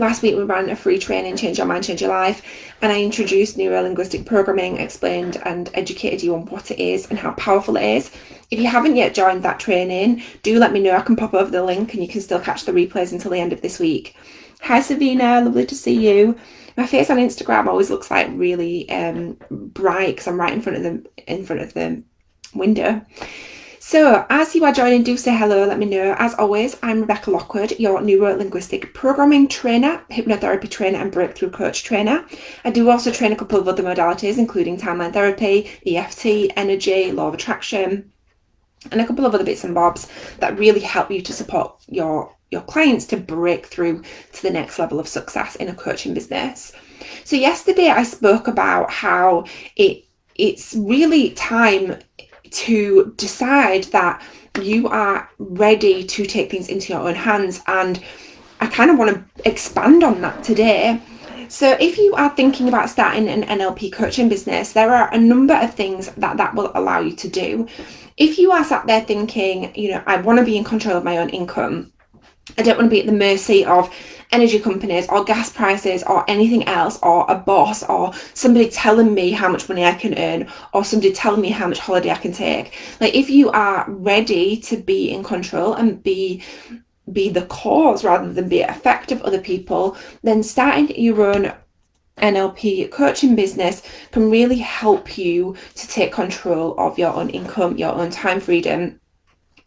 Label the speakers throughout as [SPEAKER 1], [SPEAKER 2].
[SPEAKER 1] Last week we ran a free training, Change Your Mind, Change Your Life, and I introduced neuro-linguistic programming, explained and educated you on what it is and how powerful it is. If you haven't yet joined that training, do let me know. I can pop over the link and you can still catch the replays until the end of this week. Hi Savina, lovely to see you. My face on Instagram always looks like really bright because I'm right in front of the window. So as you are joining, do say hello, let me know. As always, I'm Rebecca Lockwood, your neuro-linguistic programming trainer, hypnotherapy trainer and breakthrough coach trainer. I do also train a couple of other modalities, including timeline therapy, EFT, energy, law of attraction, and a couple of other bits and bobs that really help you to support your clients to break through to the next level of success in a coaching business. So yesterday I spoke about how it's really time to decide that you are ready to take things into your own hands, and I kind of want to expand on that today. So if you are thinking about starting an NLP coaching business, there are a number of things that will allow you to do. If you are sat there thinking, I want to be in control of my own income, I don't want to be at the mercy of energy companies or gas prices or anything else, or a boss or somebody telling me how much money I can earn, or somebody telling me how much holiday I can take. Like, if you are ready to be in control and be the cause rather than be an effect of other people, then starting your own NLP coaching business can really help you to take control of your own income, your own time freedom,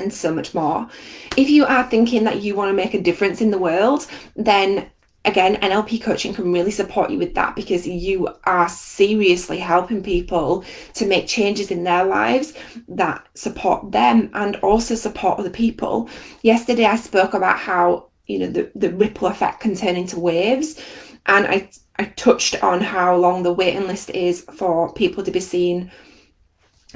[SPEAKER 1] and so much more. If you are thinking that you want to make a difference in the world, then again, NLP coaching can really support you with that, because you are seriously helping people to make changes in their lives that support them and also support other people. Yesterday I spoke about how the ripple effect can turn into waves, and I touched on how long the waiting list is for people to be seen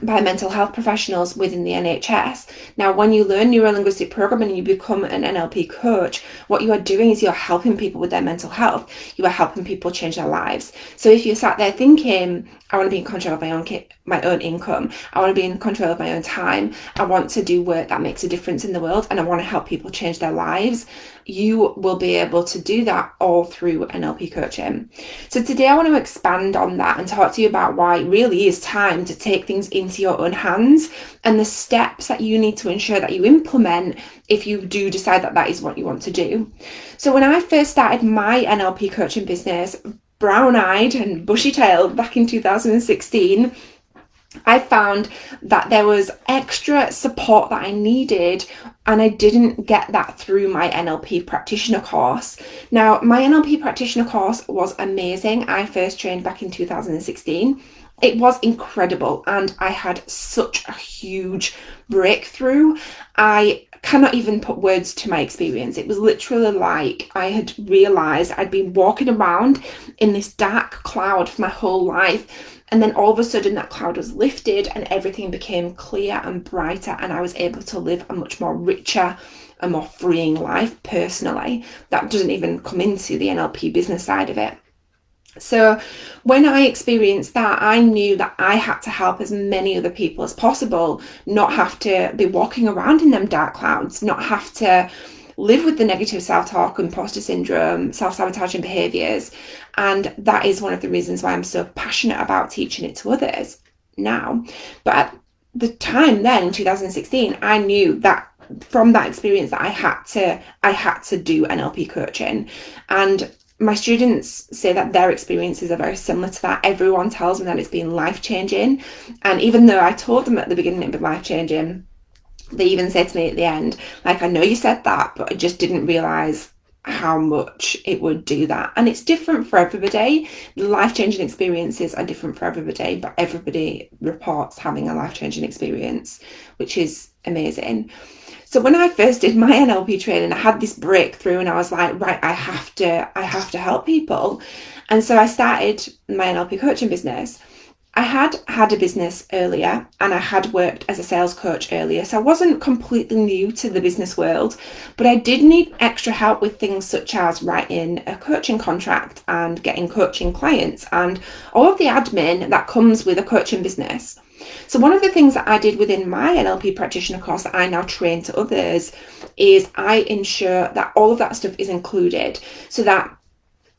[SPEAKER 1] by mental health professionals within the NHS. Now, when you learn neuro-linguistic programming and you become an NLP coach, what you are doing is you're helping people with their mental health. You are helping people change their lives. So if you sat there thinking, I want to be in control of my own income, I want to be in control of my own time, I want to do work that makes a difference in the world, and I want to help people change their lives, you will be able to do that all through NLP coaching. So today I want to expand on that and talk to you about why it really is time to take things into your own hands, and the steps that you need to ensure that you implement if you do decide that that is what you want to do. So when I first started my NLP coaching business, brown-eyed and bushy-tailed back in 2016, I found that there was extra support that I needed, and I didn't get that through my NLP practitioner course. Now, my NLP practitioner course was amazing. I first trained back in 2016. It was incredible, and I had such a huge breakthrough. I cannot even put words to my experience. It was literally like I had realized I'd been walking around in this dark cloud for my whole life, and then all of a sudden that cloud was lifted and everything became clear and brighter, and I was able to live a much more richer and more freeing life personally. That doesn't even come into the NLP business side of it. So when I experienced that, I knew that I had to help as many other people as possible, not have to be walking around in them dark clouds, not have to live with the negative self-talk, imposter syndrome, self-sabotaging behaviours. And that is one of the reasons why I'm so passionate about teaching it to others now. But at the time then, in 2016, I knew that from that experience that I had to do NLP coaching. And my students say that their experiences are very similar to that. Everyone tells me that it's been life-changing. And even though I told them at the beginning it'd be life-changing, they even said to me at the end, like, I know you said that, but I just didn't realise how much it would do that. And it's different for everybody. The life-changing experiences are different for everybody, but everybody reports having a life-changing experience, which is amazing. So when I first did my NLP training, I had this breakthrough and I was like, right, I have to help people. And so I started my NLP coaching business. I had a business earlier, and I had worked as a sales coach earlier. So I wasn't completely new to the business world, but I did need extra help with things such as writing a coaching contract and getting coaching clients and all of the admin that comes with a coaching business. So one of the things that I did within my NLP practitioner course that I now train to others is I ensure that all of that stuff is included, so that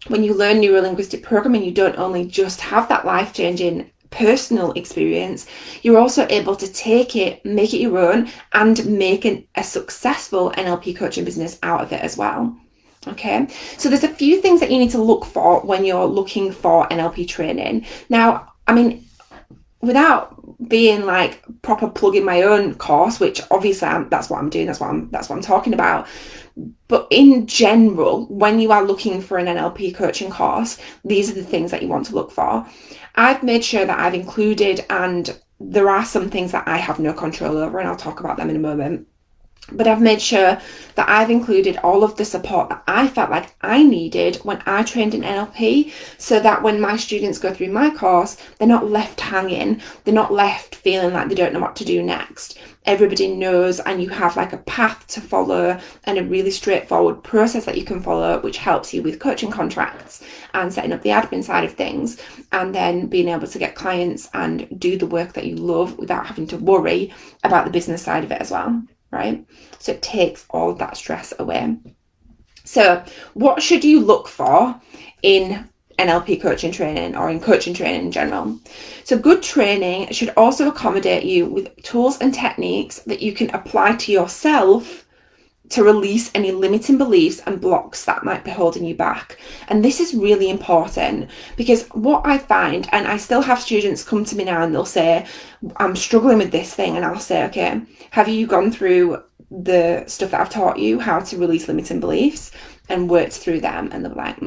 [SPEAKER 1] when you learn neuro-linguistic programming, you don't only just have that life-changing personal experience, you're also able to take it, make it your own, and make a successful NLP coaching business out of it as well. Okay, so there's a few things that you need to look for when you're looking for NLP training. Now, I mean, without being like proper plugging my own course, which obviously that's what I'm doing, that's what I'm talking about. But in general, when you are looking for an NLP coaching course, these are the things that you want to look for. I've made sure that I've included, and there are some things that I have no control over, and I'll talk about them in a moment. But I've made sure that I've included all of the support that I felt like I needed when I trained in NLP, so that when my students go through my course, they're not left hanging, they're not left feeling like they don't know what to do next. Everybody knows, and you have like a path to follow and a really straightforward process that you can follow, which helps you with coaching contracts and setting up the admin side of things, and then being able to get clients and do the work that you love without having to worry about the business side of it as well. Right? So it takes all of that stress away. So what should you look for in NLP coaching training, or in coaching training in general? So good training should also accommodate you with tools and techniques that you can apply to yourself to release any limiting beliefs and blocks that might be holding you back. And this is really important, because what I find, and I still have students come to me now and they'll say, I'm struggling with this thing, and I'll say, okay, have you gone through the stuff that I've taught you, how to release limiting beliefs, and worked through them? And they'll be like,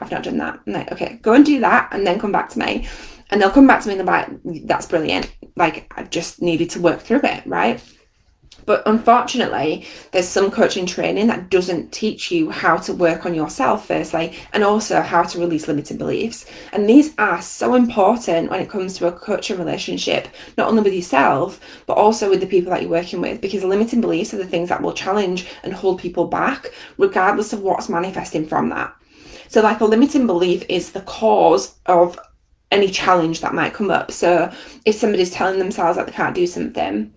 [SPEAKER 1] I've not done that. I'm like, okay, go and do that and then come back to me. And they'll come back to me and they're like, that's brilliant, like I just needed to work through it, right? But unfortunately, there's some coaching training that doesn't teach you how to work on yourself firstly, and also how to release limiting beliefs. And these are so important when it comes to a coaching relationship, not only with yourself, but also with the people that you're working with, because limiting beliefs are the things that will challenge and hold people back, regardless of what's manifesting from that. So like a limiting belief is the cause of any challenge that might come up. So if somebody's telling themselves that they can't do something,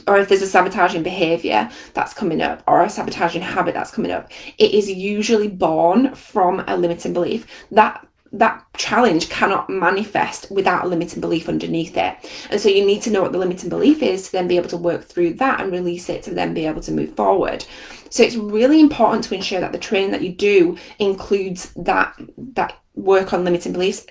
[SPEAKER 1] or if there's a sabotaging behavior that's coming up, or a sabotaging habit that's coming up, it is usually born from a limiting belief. That challenge cannot manifest without a limiting belief underneath it. And so you need to know what the limiting belief is to then be able to work through that and release it, to then be able to move forward. So it's really important to ensure that the training that you do includes that work on limiting beliefs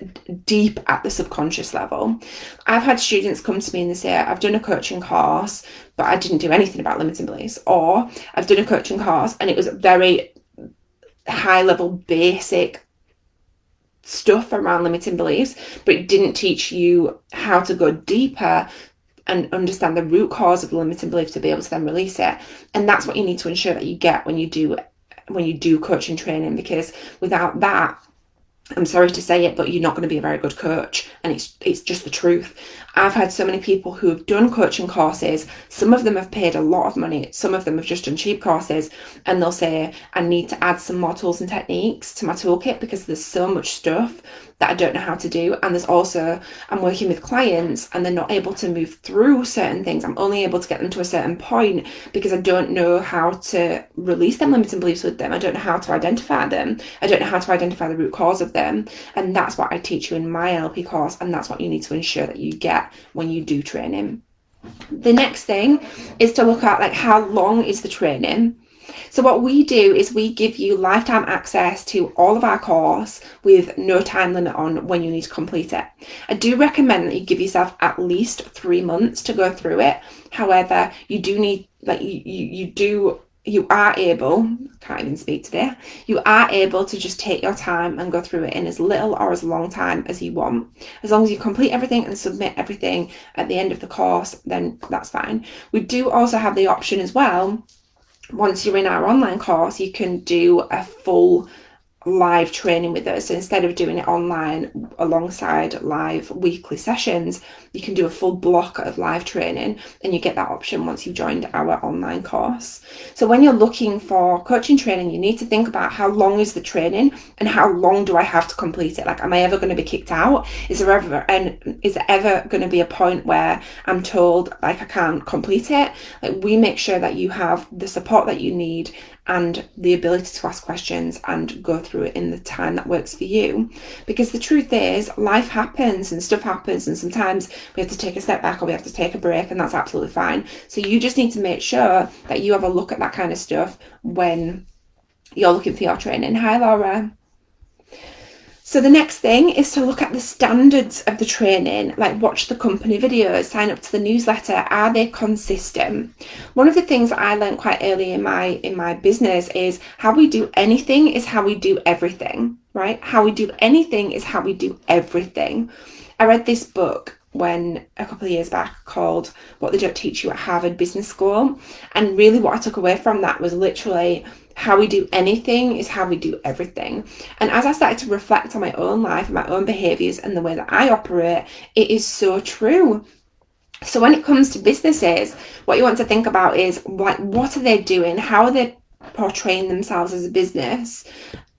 [SPEAKER 1] deep at the subconscious level. I've had students come to me and they say, I've done a coaching course, but I didn't do anything about limiting beliefs. Or I've done a coaching course and it was very high level, basic stuff around limiting beliefs, but it didn't teach you how to go deeper and understand the root cause of the limiting belief to be able to then release it. And that's what you need to ensure that you get when you do coaching training, because without that, I'm sorry to say it, but you're not going to be a very good coach. And it's just the truth. I've had so many people who have done coaching courses. Some of them have paid a lot of money. Some of them have just done cheap courses. And they'll say, I need to add some more tools and techniques to my toolkit because there's so much stuff that I don't know how to do. And there's also, I'm working with clients and they're not able to move through certain things. I'm only able to get them to a certain point because I don't know how to release them limiting beliefs with them. I don't know how to identify them. I don't know how to identify the root cause of them. And that's what I teach you in my NLP course. And that's what you need to ensure that you get when you do training. The next thing is to look at, like, how long is the training? So what we do is we give you lifetime access to all of our course with no time limit on when you need to complete it. I do recommend that you give yourself at least 3 months to go through it. However, you do need, like, you are able, can't even speak today, you are able to just take your time and go through it in as little or as long time as you want. As long as you complete everything and submit everything at the end of the course, then that's fine. We do also have the option as well, once you're in our online course, you can do a full live training with us. So instead of doing it online alongside live weekly sessions, you can do a full block of live training, and you get that option once you've joined our online course. So when you're looking for coaching training, you need to think about how long is the training and how long do I have to complete it? Like, am I ever going to be kicked out? Is there ever going to be a point where I'm told, like, I can't complete it? Like, we make sure that you have the support that you need and the ability to ask questions and go through it in the time that works for you. Because the truth is, life happens and stuff happens, and sometimes we have to take a step back or we have to take a break, and that's absolutely fine. So you just need to make sure that you have a look at that kind of stuff when you're looking for your training. Hi, Laura. So the next thing is to look at the standards of the training, like watch the company videos, sign up to the newsletter. Are they consistent? One of the things that I learned quite early in my business is how we do anything is how we do everything, right? How we do anything is how we do everything. I read this book a couple of years back called What They Don't Teach You at Harvard Business School. And really what I took away from that was literally how we do anything is how we do everything. And as I started to reflect on my own life and my own behaviors and the way that I operate, it is so true. So when it comes to businesses, what you want to think about is what are they doing? How are they portraying themselves as a business?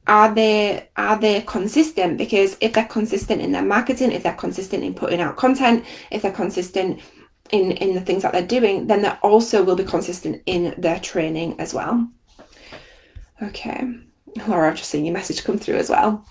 [SPEAKER 1] Are they consistent? Because if they're consistent in their marketing, if they're consistent in putting out content, if they're consistent in the things that they're doing, then they also will be consistent in their training as well. Okay, Laura, I've just seen your message come through as well.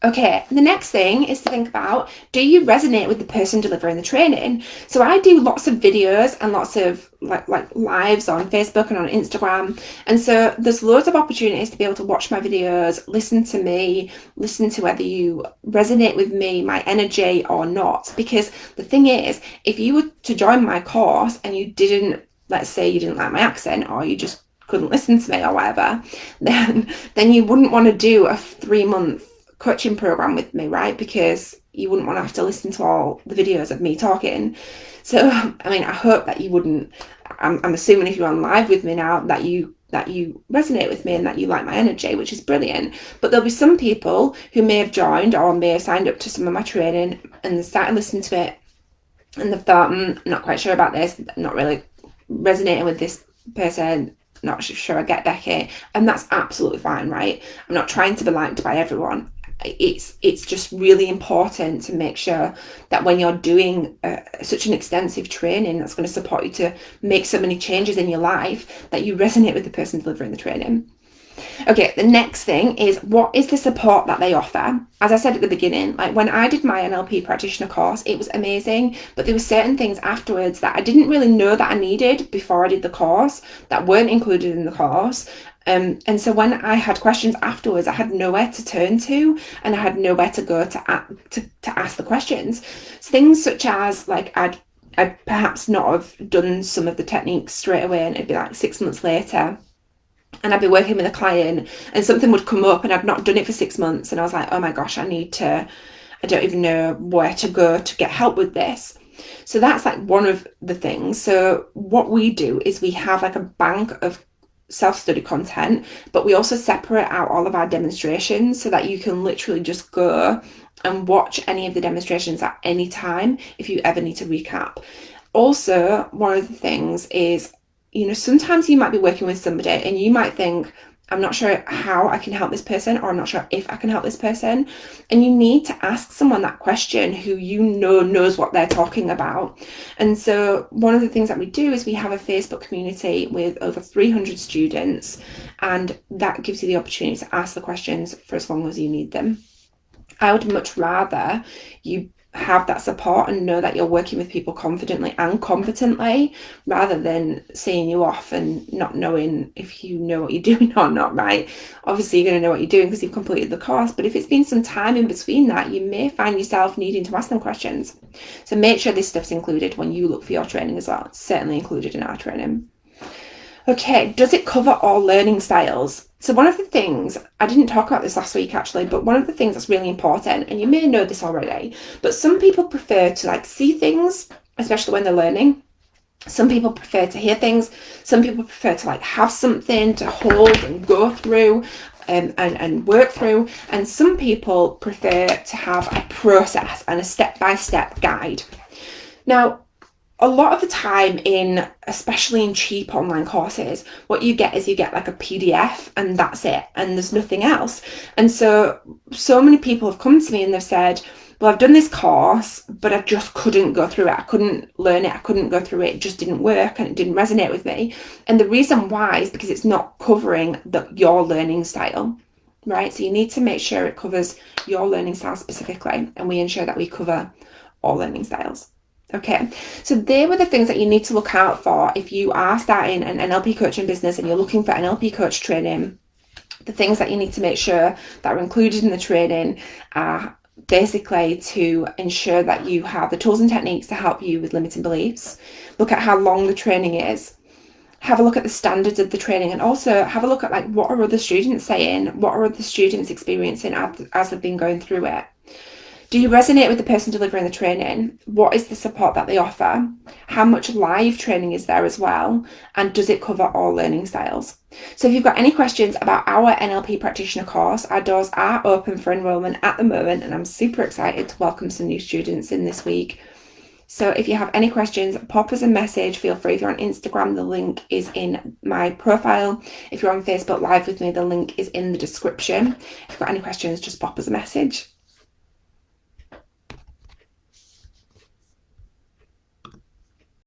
[SPEAKER 1] Okay, the next thing is to think about, do you resonate with the person delivering the training? So I do lots of videos and lots of like lives on Facebook and on Instagram. And so there's loads of opportunities to be able to watch my videos, listen to me, listen to whether you resonate with me, my energy or not. Because the thing is, if you were to join my course and you didn't, let's say you didn't like my accent or you just couldn't listen to me or whatever, then you wouldn't want to do a 3-month coaching program with me, right? Because you wouldn't want to have to listen to all the videos of me talking. So I mean, I hope that you wouldn't. I'm assuming if you're on live with me now that you resonate with me and that you like my energy, which is brilliant. But there'll be some people who may have joined or may have signed up to some of my training and they started listening to it and they've thought, I'm not quite sure about this, I'm not really resonating with this person, not sure I get Becky, and that's absolutely fine, right? I'm not trying to be liked by everyone. It's just really important to make sure that when you're doing such an extensive training that's going to support you to make so many changes in your life, that you resonate with the person delivering the training. Okay, the next thing is, what is the support that they offer? As I said at the beginning, like when I did my NLP practitioner course, it was amazing, but there were certain things afterwards that I didn't really know that I needed before I did the course that weren't included in the course. And so when I had questions afterwards, I had nowhere to turn to and I had nowhere to go to ask the questions. So things such as like I'd perhaps not have done some of the techniques straight away and it'd be like 6 months later and I'd be working with a client and something would come up and I'd not done it for 6 months and I was like, oh my gosh, I don't even know where to go to get help with this. So that's like one of the things. So what we do is we have like a bank of self-study content, but we also separate out all of our demonstrations so that you can literally just go and watch any of the demonstrations at any time if you ever need to recap. Also, one of the things is, sometimes you might be working with somebody and you might think, I'm not sure how I can help this person, or I'm not sure if I can help this person. And you need to ask someone that question who knows what they're talking about. And so one of the things that we do is we have a Facebook community with over 300 students, and that gives you the opportunity to ask the questions for as long as you need them. I would much rather you have that support and know that you're working with people confidently and competently, rather than seeing you off and not knowing if you know what you're doing or not, right? Obviously you're going to know what you're doing because you've completed the course, but if it's been some time in between that, you may find yourself needing to ask them questions. So make sure this stuff's included when you look for your training as well. It's certainly included in our training. Okay, does it cover all learning styles? So one of the things, I didn't talk about this last week actually, but one of the things that's really important, and you may know this already, but some people prefer to see things, especially when they're learning. Some people prefer to hear things. Some people prefer to have something to hold and go through and work through. And some people prefer to have a process and a step-by-step guide. Now, a lot of the time especially in cheap online courses, what you get is a PDF and that's it. And there's nothing else. And so many people have come to me and they've said, well, I've done this course, but I just couldn't go through it. I couldn't learn it. I couldn't go through it. It just didn't work and it didn't resonate with me. And the reason why is because it's not covering your learning style, right? So you need to make sure it covers your learning style specifically, and we ensure that we cover all learning styles. Okay, so they were the things that you need to look out for if you are starting an NLP coaching business and you're looking for NLP coach training. The things that you need to make sure that are included in the training are basically to ensure that you have the tools and techniques to help you with limiting beliefs. Look at how long the training is. Have a look at the standards of the training, and also have a look at, like, what are other students saying? What are other students experiencing as they've been going through it? Do you resonate with the person delivering the training? What is the support that they offer? How much live training is there as well? And does it cover all learning styles? So if you've got any questions about our NLP practitioner course, our doors are open for enrolment at the moment, and I'm super excited to welcome some new students in this week. So if you have any questions, pop us a message. Feel free. If you're on Instagram, the link is in my profile. If you're on Facebook Live with me, the link is in the description. If you've got any questions, just pop us a message.